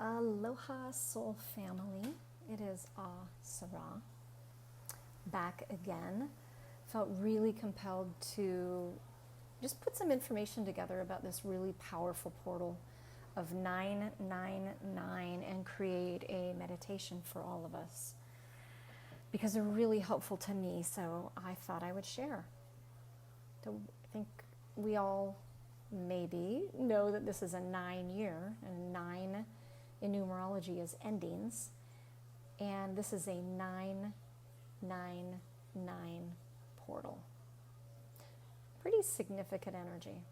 Aloha soul family, it is Sarah back again. Felt really compelled to just put some information together about this really powerful portal of 999 and create a meditation for all of us because they're really helpful to me, so I thought I would share. So I think we all maybe know that this is a 9-year, and 9 in numerology is endings, and this is a 999 portal. Pretty significant energy.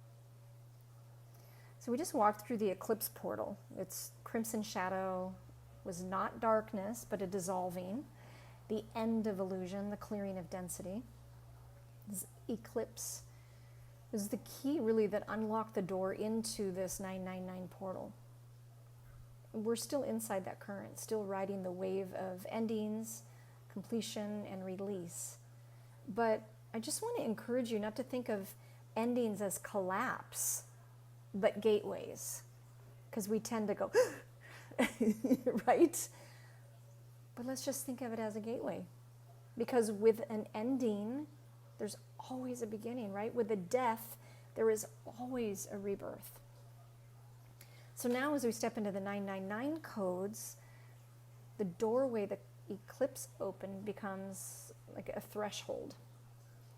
So we just walked through the eclipse portal. Its crimson shadow was not darkness, but a dissolving, the end of illusion, the clearing of density. This eclipse is the key really that unlocked the door into this 999 portal. We're still inside that current, still riding the wave of endings, completion, and release. But I just want to encourage you not to think of endings as collapse, but gateways, because we tend to go, right? But let's just think of it as a gateway, because with an ending, there's always a beginning, right? With a death, there is always a rebirth. So now as we step into the 999 codes, the doorway, the eclipse open becomes like a threshold.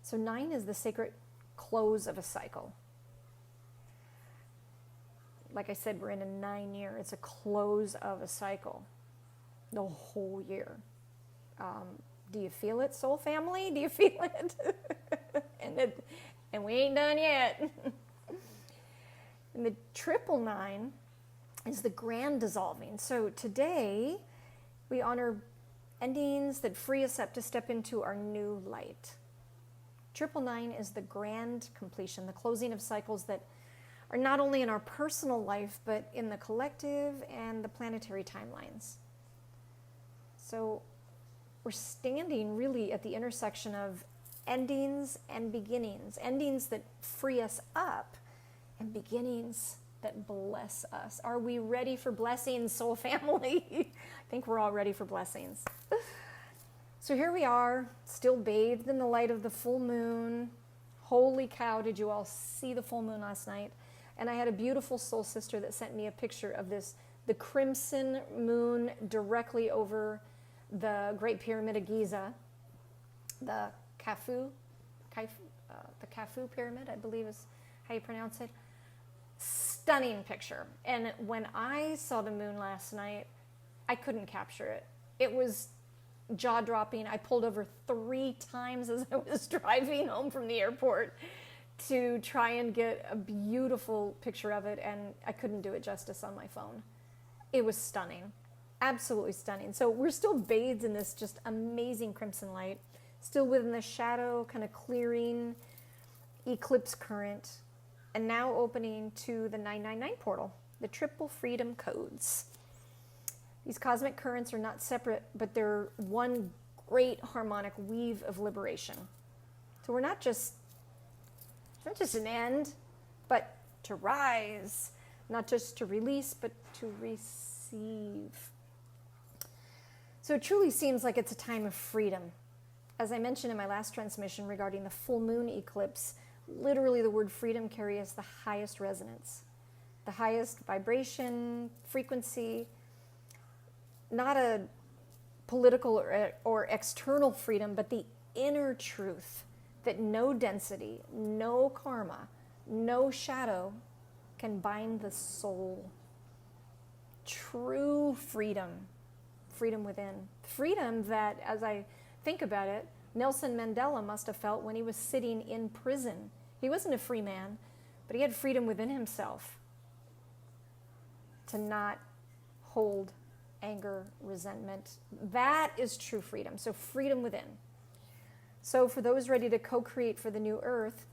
So 9 is the sacred close of a cycle. Like I said, we're in a 9-year. It's a close of a cycle, the whole year. Do you feel it, soul family? Do you feel it? and we ain't done yet. And the 999 is the grand dissolving. So today we honor endings that free us up to step into our new light. 999 is the grand completion, the closing of cycles that are not only in our personal life, but in the collective and the planetary timelines. So we're standing really at the intersection of endings and beginnings that free us up and beginnings that bless us. Are we ready for blessings, soul family? I think we're all ready for blessings. So here we are, still bathed in the light of the full moon. Holy cow, did you all see the full moon last night? And I had a beautiful soul sister that sent me a picture of this, the crimson moon directly over the Great Pyramid of Giza, the Khufu Pyramid, I believe is how you pronounce it. Stunning picture. And when I saw the moon last night, I couldn't capture it. It was jaw-dropping. I pulled over 3 times as I was driving home from the airport to try and get a beautiful picture of it, and I couldn't do it justice on my phone. It was stunning. Absolutely stunning. So we're still bathed in this just amazing crimson light, still within the shadow, kind of clearing eclipse current, and now opening to the 999 portal, the triple freedom codes. These cosmic currents are not separate, but they're one great harmonic weave of liberation. So we're not just an end, but to rise, not just to release, but to receive. So it truly seems like it's a time of freedom. As I mentioned in my last transmission regarding the full moon eclipse, literally the word freedom carries the highest resonance, the highest vibration, frequency, not a political or external freedom, but the inner truth that no density, no karma, no shadow can bind the soul. True freedom, freedom within. Freedom that, as I think about it, Nelson Mandela must have felt when he was sitting in prison. He wasn't a free man, but he had freedom within himself to not hold anger, resentment. That is true freedom. So freedom within. So for those ready to co-create for the new earth,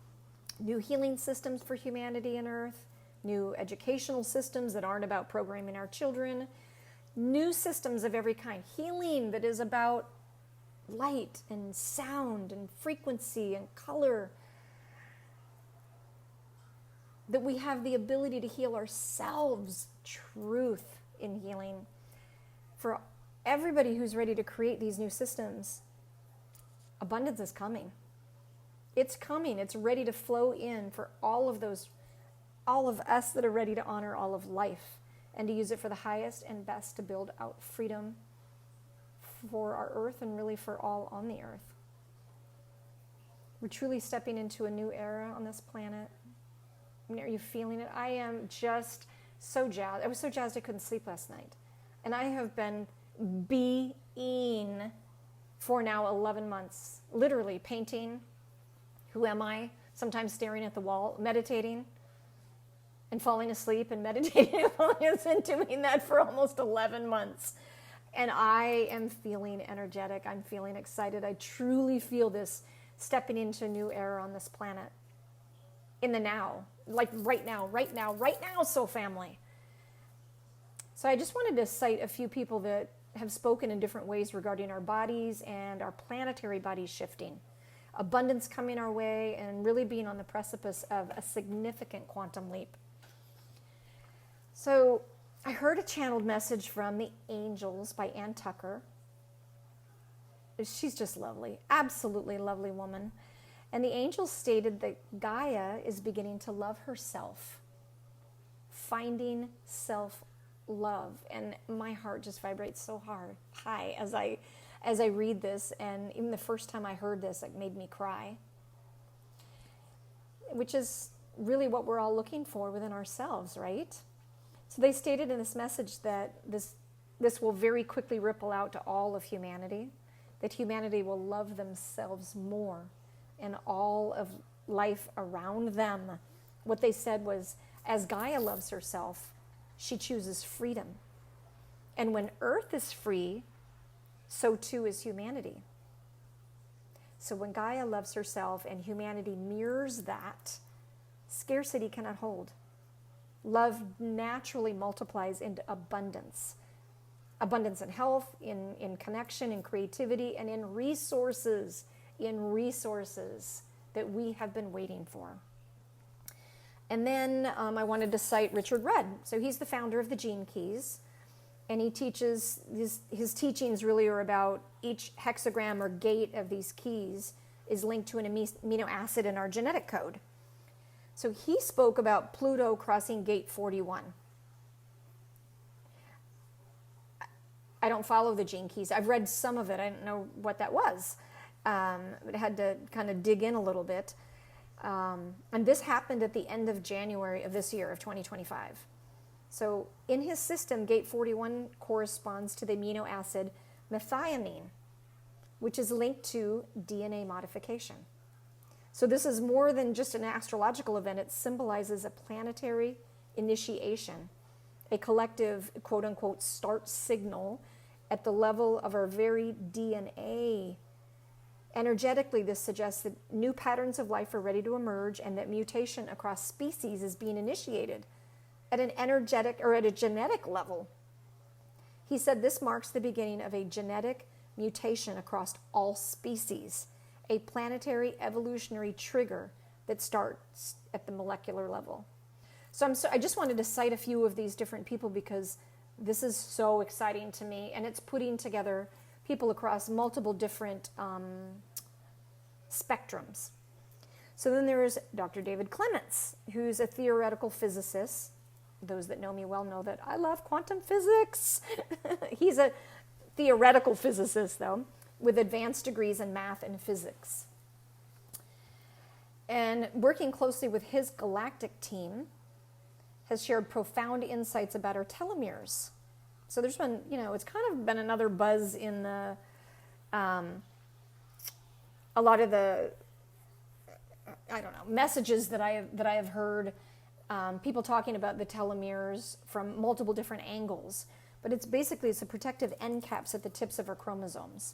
new healing systems for humanity and earth, new educational systems that aren't about programming our children, new systems of every kind, healing that is about light and sound and frequency and color, that we have the ability to heal ourselves, truth in healing. For everybody who's ready to create these new systems, abundance is coming. It's coming. It's ready to flow in for all of us that are ready to honor all of life and to use it for the highest and best to build out freedom for our earth and really for all on the earth. We're truly stepping into a new era on this planet. I mean, are you feeling it? I am just so jazzed. I was so jazzed I couldn't sleep last night. And I have been being for now 11 months, literally painting. Who am I? Sometimes staring at the wall, meditating, and falling asleep and meditating. I've been doing that for almost 11 months. And I am feeling energetic. I'm feeling excited. I truly feel this stepping into a new era on this planet. In the now. Like right now, soul family. So I just wanted to cite a few people that have spoken in different ways regarding our bodies and our planetary bodies shifting. Abundance coming our way and really being on the precipice of a significant quantum leap. So I heard a channeled message from the Angels by Ann Tucker. She's just lovely, absolutely lovely woman. And the angels stated that Gaia is beginning to love herself, finding self-love. And my heart just vibrates so high as I read this. And even the first time I heard this, it made me cry. Which is really what we're all looking for within ourselves, right? So they stated in this message that this will very quickly ripple out to all of humanity, that humanity will love themselves more and all of life around them. What they said was, as Gaia loves herself, she chooses freedom. And when Earth is free, so too is humanity. So when Gaia loves herself and humanity mirrors that, scarcity cannot hold. Love naturally multiplies into abundance. Abundance in health, in connection, in creativity, and in resources that we have been waiting for. And then I wanted to cite Richard Rudd. So he's the founder of the Gene Keys, and he teaches, his teachings really are about each hexagram or gate of these keys is linked to an amino acid in our genetic code. So he spoke about Pluto crossing gate 41. I don't follow the Gene Keys. I've read some of it. I didn't know what that was. But I had to kind of dig in a little bit. And this happened at the end of January of this year, of 2025. So in his system, gate 41 corresponds to the amino acid methionine, which is linked to DNA modification. So this is more than just an astrological event. It symbolizes a planetary initiation, a collective, quote unquote, start signal at the level of our very DNA. Energetically, this suggests that new patterns of life are ready to emerge and that mutation across species is being initiated at an energetic or at a genetic level. He said this marks the beginning of a genetic mutation across all species, a planetary evolutionary trigger that starts at the molecular level. So I just wanted to cite a few of these different people because this is so exciting to me, and it's putting together people across multiple different spectrums. So then there is Dr. David Clements, who's a theoretical physicist. Those that know me well know that I love quantum physics. He's a theoretical physicist, though, with advanced degrees in math and physics. And working closely with his galactic team has shared profound insights about our telomeres. So there's been, it's kind of been another buzz in the, a lot of the, messages that I have heard, people talking about the telomeres from multiple different angles. But it's a protective end caps at the tips of our chromosomes.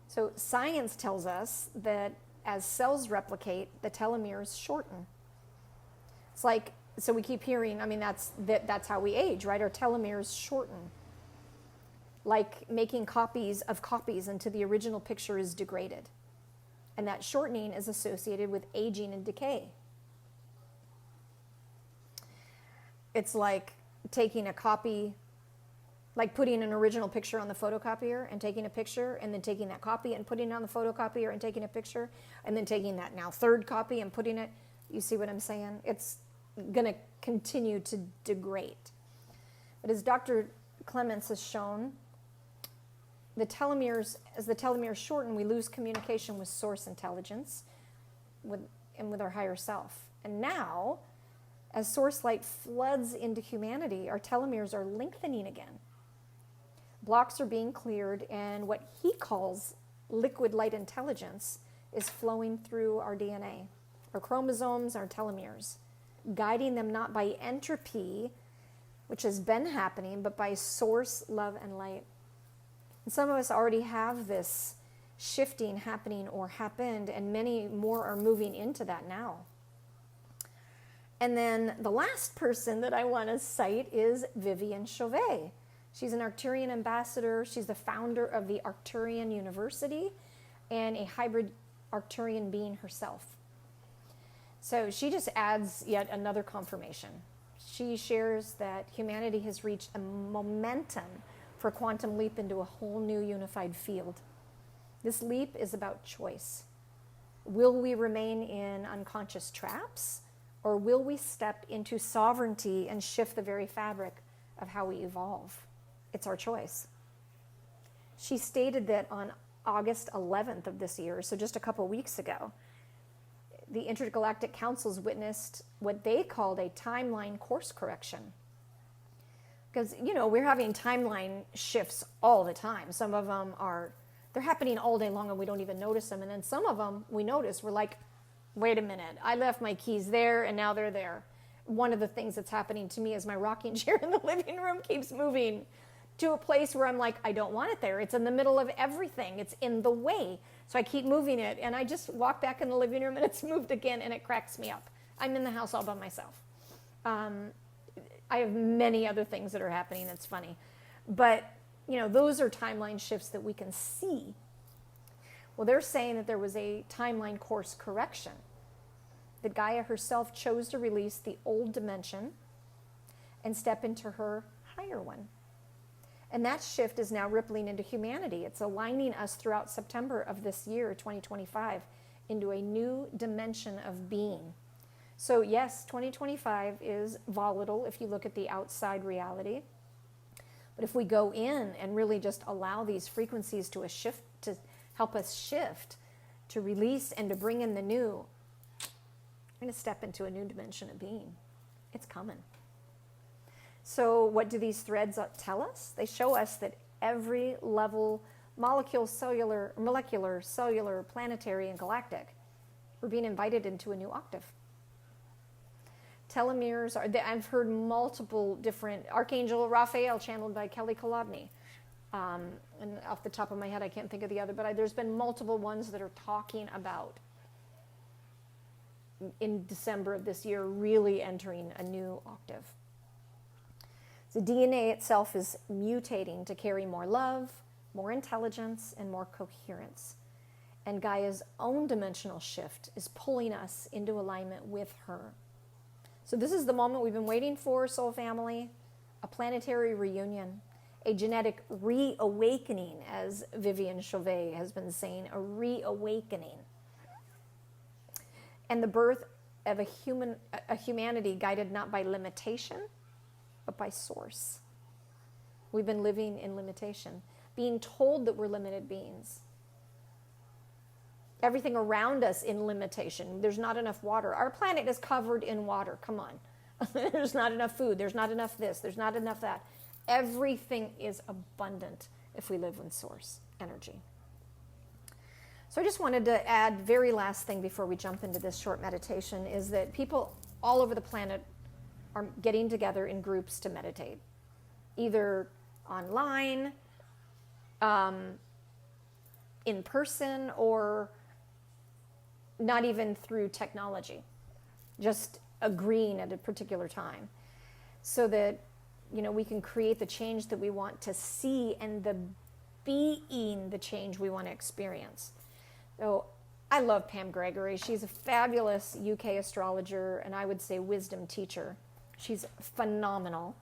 So science tells us that as cells replicate, the telomeres shorten. It's like, so we keep hearing, that's how we age, right? Our telomeres shorten. Like making copies of copies until the original picture is degraded. And that shortening is associated with aging and decay. It's like taking a copy Like putting an original picture on the photocopier and taking a picture, and then taking that copy and putting it on the photocopier and taking a picture, and then taking that now third copy and putting it. You see what I'm saying? It's going to continue to degrade. But as Dr. Clements has shown, the telomeres, as the telomeres shorten, we lose communication with source intelligence and with our higher self. And now, as source light floods into humanity, our telomeres are lengthening again. Blocks are being cleared, and what he calls liquid light intelligence is flowing through our DNA, our chromosomes, our telomeres, guiding them not by entropy, which has been happening, but by source, love, and light. And some of us already have this shifting happening or happened, and many more are moving into that now. And then the last person that I want to cite is Vivian Chauvet. She's an Arcturian ambassador. She's the founder of the Arcturian University and a hybrid Arcturian being herself. So she just adds yet another confirmation. She shares that humanity has reached a momentum for a quantum leap into a whole new unified field. This leap is about choice. Will we remain in unconscious traps, or will we step into sovereignty and shift the very fabric of how we evolve? It's our choice. She stated that on August 11th of this year, so just a couple weeks ago, the Intergalactic Councils witnessed what they called a timeline course correction. Because, we're having timeline shifts all the time. Some of them they're happening all day long and we don't even notice them. And then some of them we notice, we're like, wait a minute, I left my keys there and now they're there. One of the things that's happening to me is my rocking chair in the living room keeps moving to a place where I'm like, I don't want it there. It's in the middle of everything. It's in the way. So I keep moving it, and I just walk back in the living room, and it's moved again, and it cracks me up. I'm in the house all by myself. I have many other things that are happening. It's funny. But, those are timeline shifts that we can see. Well, they're saying that there was a timeline course correction, that Gaia herself chose to release the old dimension and step into her higher one. And that shift is now rippling into humanity. It's aligning us throughout September of this year, 2025, into a new dimension of being. So yes, 2025 is volatile if you look at the outside reality. But if we go in and really just allow these frequencies to help us shift, to release and to bring in the new, we're going to step into a new dimension of being. It's coming. So what do these threads tell us? They show us that every level, molecular, cellular, planetary, and galactic, we're being invited into a new octave. Telomeres I've heard multiple different, Archangel Raphael channeled by Kelly Kolodny. And off the top of my head, I can't think of the other, but there's been multiple ones that are talking about in December of this year, really entering a new octave. The DNA itself is mutating to carry more love, more intelligence, and more coherence. And Gaia's own dimensional shift is pulling us into alignment with her. So this is the moment we've been waiting for, soul family, a planetary reunion, a genetic reawakening, as Vivian Chauvet has been saying, a reawakening. And the birth of a humanity guided not by limitation, but by source. We've been living in limitation, being told that we're limited beings. Everything around us in limitation. There's not enough water. Our planet is covered in water. Come on. There's not enough food. There's not enough this. There's not enough that. Everything is abundant if we live in source energy. So I just wanted to add, very last thing before we jump into this short meditation, is that people all over the planet are getting together in groups to meditate, either online, in person, or not even through technology, just agreeing at a particular time, so that we can create the change that we want to see and the being the change we want to experience. So I love Pam Gregory. She's a fabulous UK astrologer, and I would say wisdom teacher. She's phenomenal.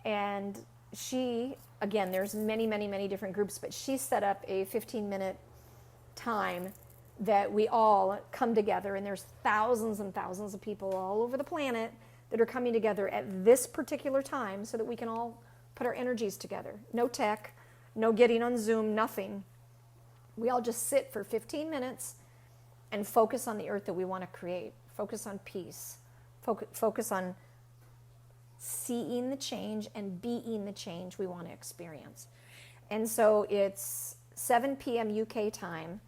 And she, again, there's many, many, many different groups, but she set up a 15-minute time that we all come together, and there's thousands and thousands of people all over the planet that are coming together at this particular time so that we can all put our energies together. No tech, no getting on Zoom, nothing. We all just sit for 15 minutes and focus on the earth that we want to create. Focus on peace. Focus on seeing the change and being the change we want to experience. And so it's 7 p.m. UK time,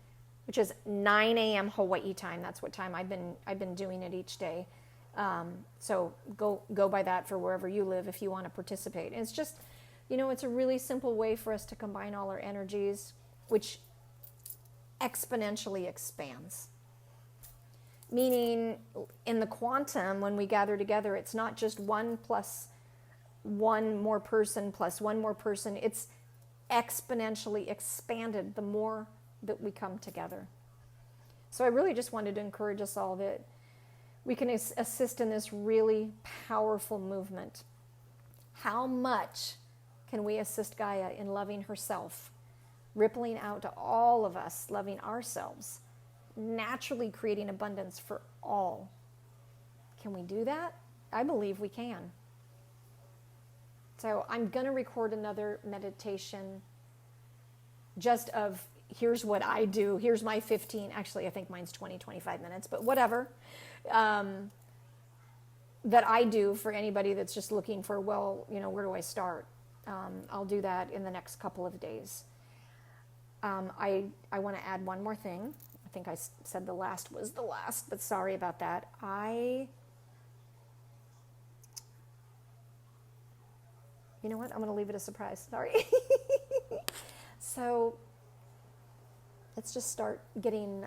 which is 9 a.m. Hawaii time. That's what time I've been doing it each day. So go by that for wherever you live if you want to participate. And it's just, it's a really simple way for us to combine all our energies, which exponentially expands. Meaning, in the quantum, when we gather together, it's not just one plus one more person plus one more person. It's exponentially expanded the more that we come together. So I really just wanted to encourage us all that we can assist in this really powerful movement. How much can we assist Gaia in loving herself, rippling out to all of us, loving ourselves, naturally creating abundance for all? Can we do that? I believe we can. So I'm going to record another meditation just of here's what I do. Here's my 15, actually I think mine's 20, 25 minutes, but whatever, that I do for anybody that's just looking for, well, where do I start? I'll do that in the next couple of days. I want to add one more thing. I think I said the last was the last, but sorry about that. You know what? I'm going to leave it a surprise. Sorry. So let's just start getting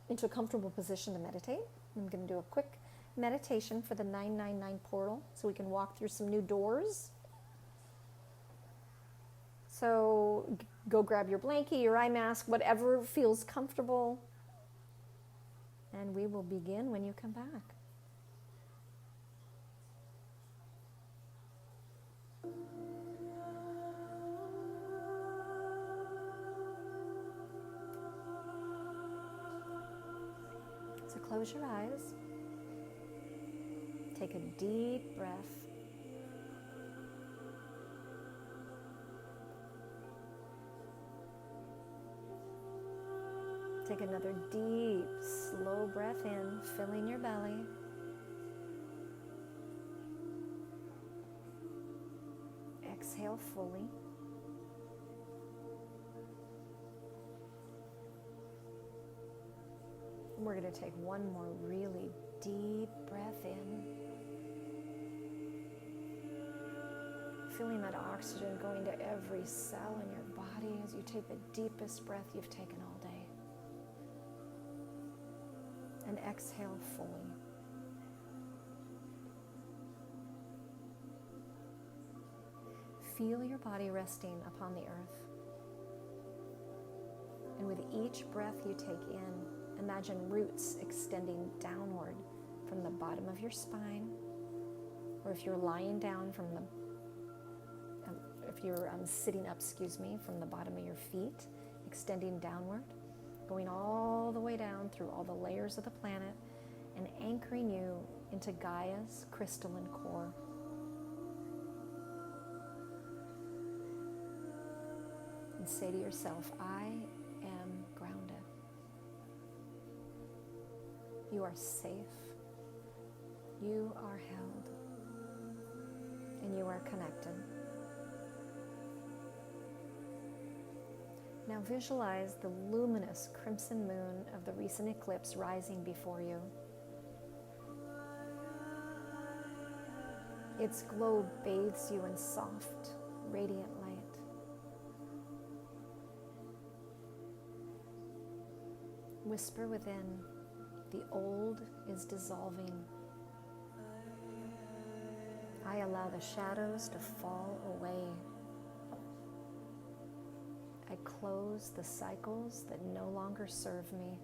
into a comfortable position to meditate. I'm going to do a quick meditation for the 999 portal so we can walk through some new doors. So go grab your blankie, your eye mask, whatever feels comfortable. And we will begin when you come back. So close your eyes. Take a deep breath. Take another deep, slow breath in, filling your belly. Exhale fully. We're going to take one more really deep breath in. Feeling that oxygen going to every cell in your body as you take the deepest breath you've taken all day. And exhale fully. Feel your body resting upon the earth. And with each breath you take in, imagine roots extending downward from the bottom of your spine, or if you're lying down from the, if you're sitting up, from the bottom of your feet, extending downward, going all the way down through all the layers of the planet and anchoring you into Gaia's crystalline core. And say to yourself, I am grounded. You are safe. You are held. And you are connected. Now visualize the luminous crimson moon of the recent eclipse rising before you. Its glow bathes you in soft, radiant light. Whisper within, the old is dissolving. I allow the shadows to fall away. I close the cycles that no longer serve me.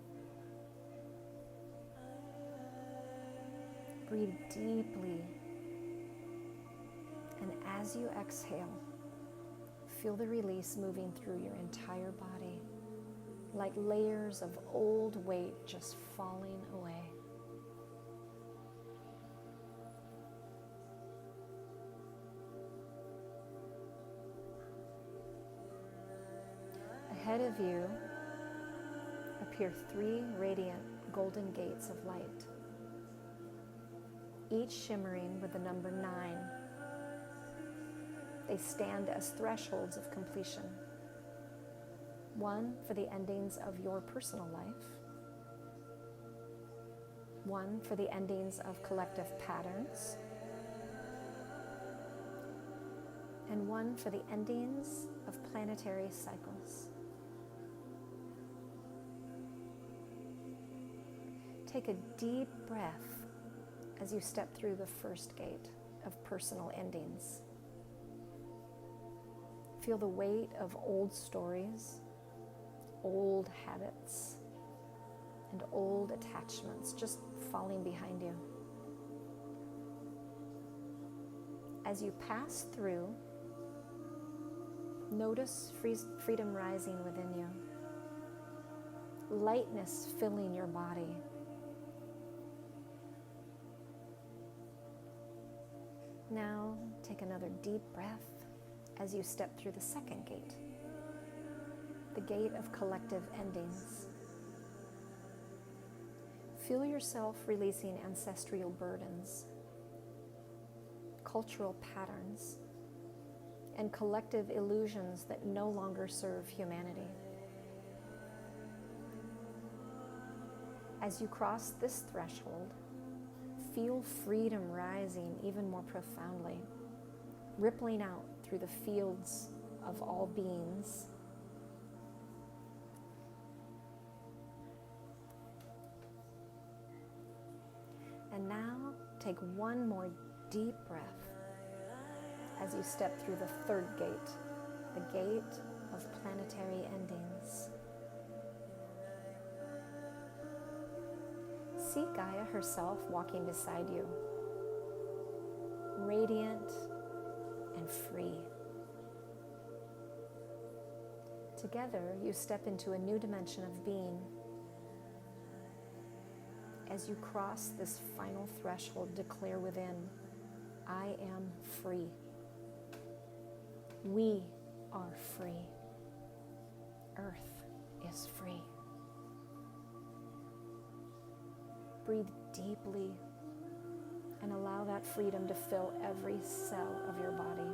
Breathe deeply and And as you exhale, feel the release moving through your entire body, like layers of old weight just falling away. Ahead of you appear 3 radiant golden gates of light, each shimmering with the number 9. They stand as thresholds of completion. One for the endings of your personal life, one for the endings of collective patterns, and one for the endings of planetary cycles. Take a deep breath as you step through the first gate of personal endings. Feel the weight of old stories, old habits, and old attachments just falling behind you. As you pass through, notice freedom rising within you, lightness filling your body. Now, take another deep breath as you step through the second gate, the gate of collective endings. Feel yourself releasing ancestral burdens, cultural patterns, and collective illusions that no longer serve humanity. As you cross this threshold, feel freedom rising even more profoundly, rippling out through the fields of all beings. And now take one more deep breath as you step through the third gate, the gate of planetary endings. See Gaia herself walking beside you, radiant and free. Together, you step into a new dimension of being. As you cross this final threshold, declare within, I am free. We are free. Earth is free. Breathe deeply and allow that freedom to fill every cell of your body.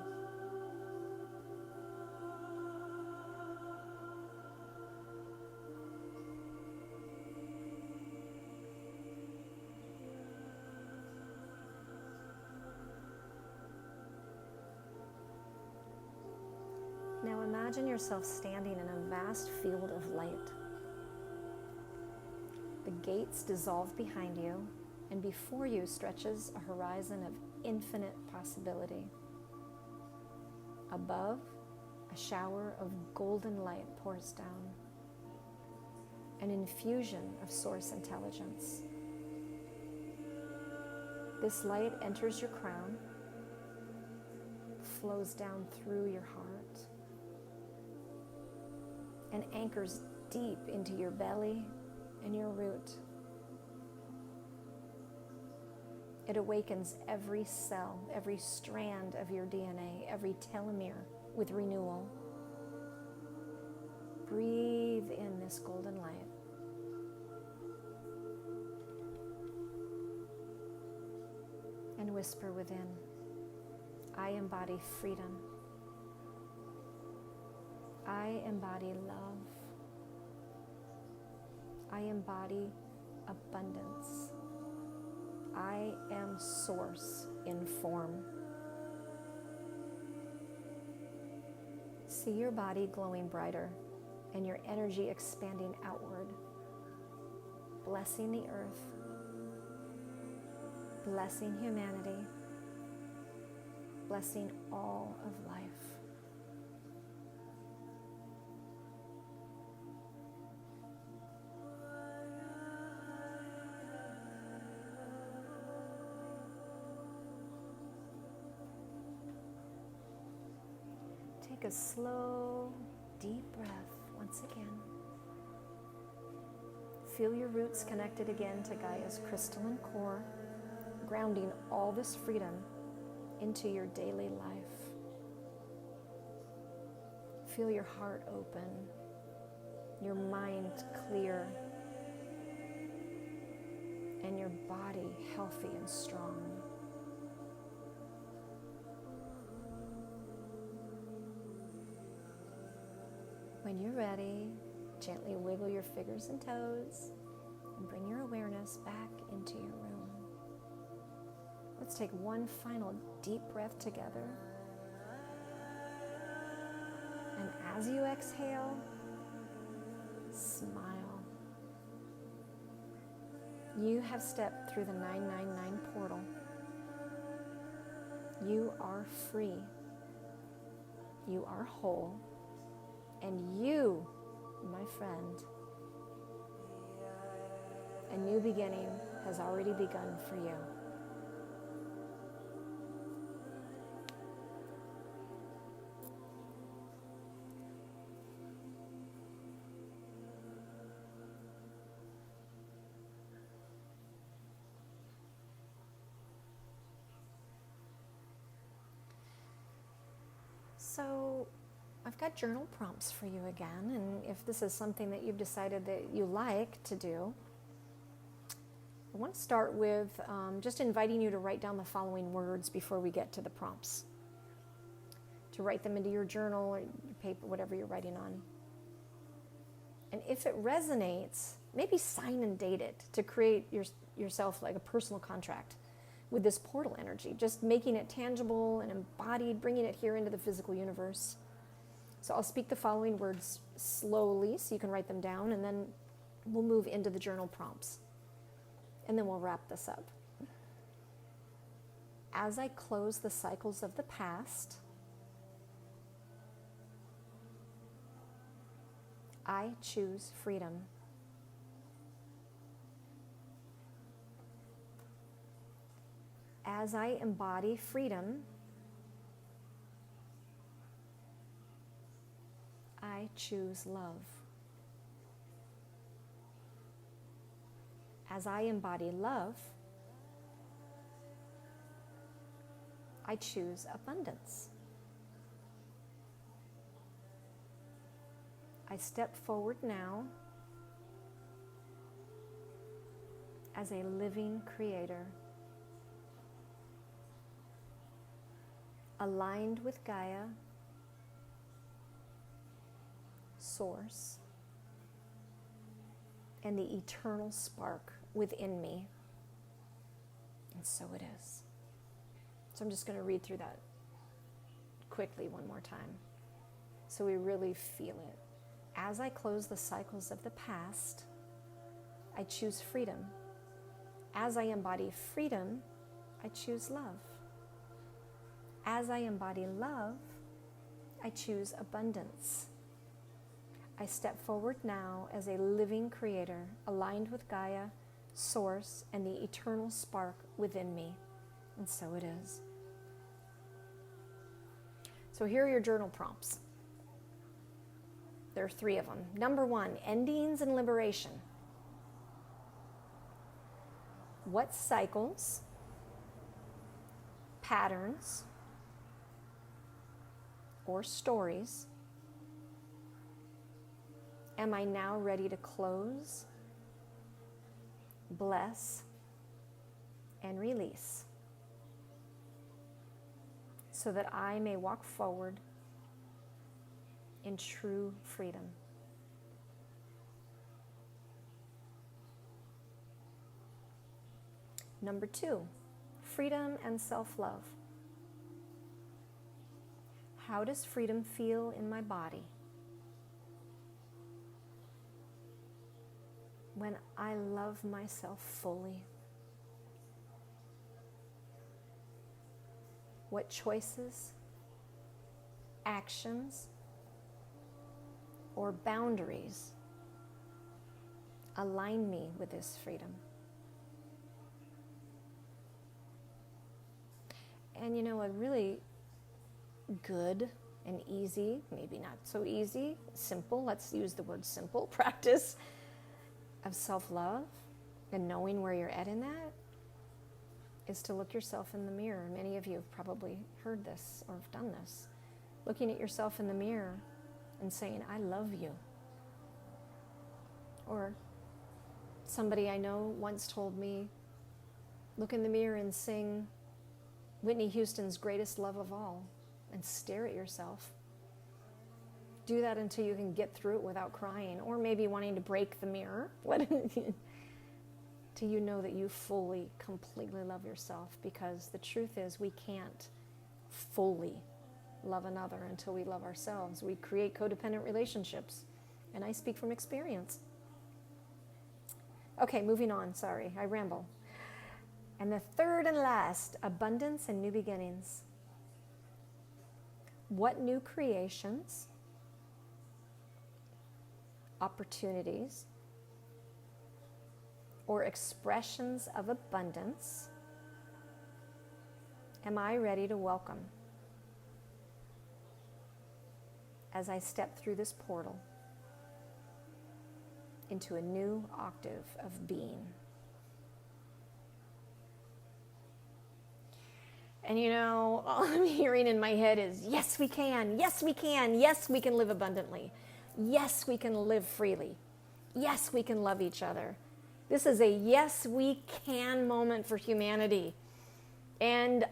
Now imagine yourself standing in a vast field of light. The gates dissolve behind you, and before you stretches a horizon of infinite possibility. Above, a shower of golden light pours down, an infusion of source intelligence. This light enters your crown, flows down through your heart, and anchors deep into your belly and your root. It awakens every cell, every strand of your DNA, every telomere with renewal. Breathe in this golden light. And whisper within, I embody freedom. I embody love. I embody abundance. I am source in form. See your body glowing brighter and your energy expanding outward, blessing the earth, blessing humanity, blessing all of life. Take a slow, deep breath once again. Feel your roots connected again to Gaia's crystalline core, grounding all this freedom into your daily life. Feel your heart open, your mind clear, and your body healthy and strong. When you're ready, gently wiggle your fingers and toes and bring your awareness back into your room. Let's take one final deep breath together. And as you exhale, smile. You have stepped through the 999 portal. You are free. You are whole. And you, my friend, a new beginning has already begun for you. So, I've got journal prompts for you again, and if this is something that you've decided that you like to do, I want to start with just inviting you to write down the following words before we get to the prompts. To write them into your journal or your paper, whatever you're writing on. And if it resonates, maybe sign and date it to create yourself like a personal contract with this portal energy, just making it tangible and embodied, bringing it here into the physical universe. So I'll speak the following words slowly so you can write them down, and then we'll move into the journal prompts. And then we'll wrap this up. As I close the cycles of the past, I choose freedom. As I embody freedom, I choose love. As I embody love, I choose abundance. I step forward now as a living creator, aligned with Gaia, Source, and the eternal spark within me. And so it is. So I'm just going to read through that quickly one more time so we really feel it. As I close the cycles of the past, I choose freedom. As I embody freedom, I choose love. As I embody love, I choose abundance. I step forward now as a living creator, aligned with Gaia, Source, and the eternal spark within me. And so it is. So here are your journal prompts. There are 3 of them. Number 1, endings and liberation. What cycles, patterns, or stories am I now ready to close, bless, and release so that I may walk forward in true freedom? Number 2, freedom and self-love. How does freedom feel in my body when I love myself fully? What choices, actions, or boundaries align me with this freedom? And you know, a really good an easy, maybe not so easy, simple, let's use the word simple, practice of self-love and knowing where you're at in that is to look yourself in the mirror. Many of you have probably heard this or have done this. Looking at yourself in the mirror and saying, I love you. Or somebody I know once told me, look in the mirror and sing Whitney Houston's Greatest Love of All and stare at yourself. Do that until you can get through it without crying, or maybe wanting to break the mirror. Till you know that you fully, completely love yourself, because the truth is we can't fully love another until we love ourselves. We create codependent relationships, and I speak from experience. Okay, moving on. Sorry, I ramble. And the third and last, abundance and new beginnings. What new creations, opportunities, or expressions of abundance am I ready to welcome as I step through this portal into a new octave of being? And you know, all I'm hearing in my head is, yes, we can. Yes, we can. Yes, we can live abundantly. Yes, we can live freely. Yes, we can love each other. This is a yes, we can moment for humanity. And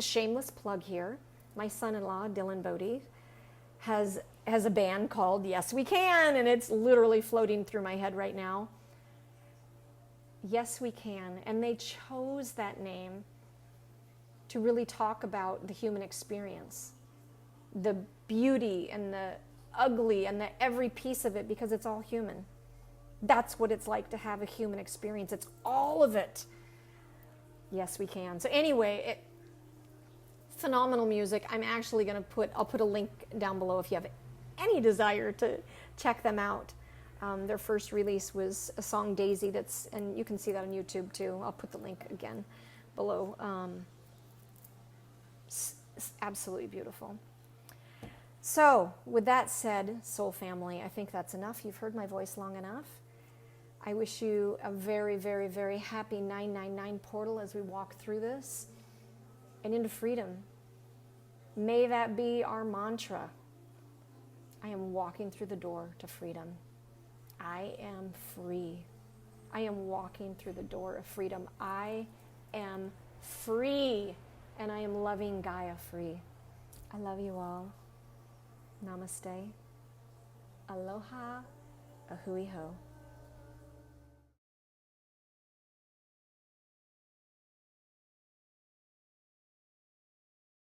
shameless plug here, my son-in-law, Dylan Bodie, has a band called Yes We Can, and it's literally floating through my head right now. Yes, we can. And they chose that name to really talk about the human experience, the beauty and the ugly and the every piece of it, because it's all human. That's what it's like to have a human experience. It's all of it. Yes, we can. So anyway, phenomenal music. I'm actually going to I'll put a link down below if you have any desire to check them out. Their first release was a song, Daisy, and you can see that on YouTube too. I'll put the link again below. Absolutely beautiful. So with that said, soul family, I think that's enough. You've heard my voice long enough. I wish you a very, very, very happy 999 portal as we walk through this and into freedom. May that be our mantra. I am walking through the door to freedom. I am free. I am walking through the door of freedom. I am free, and I am loving Gaia free. I love you all. Namaste. Aloha. A hui ho.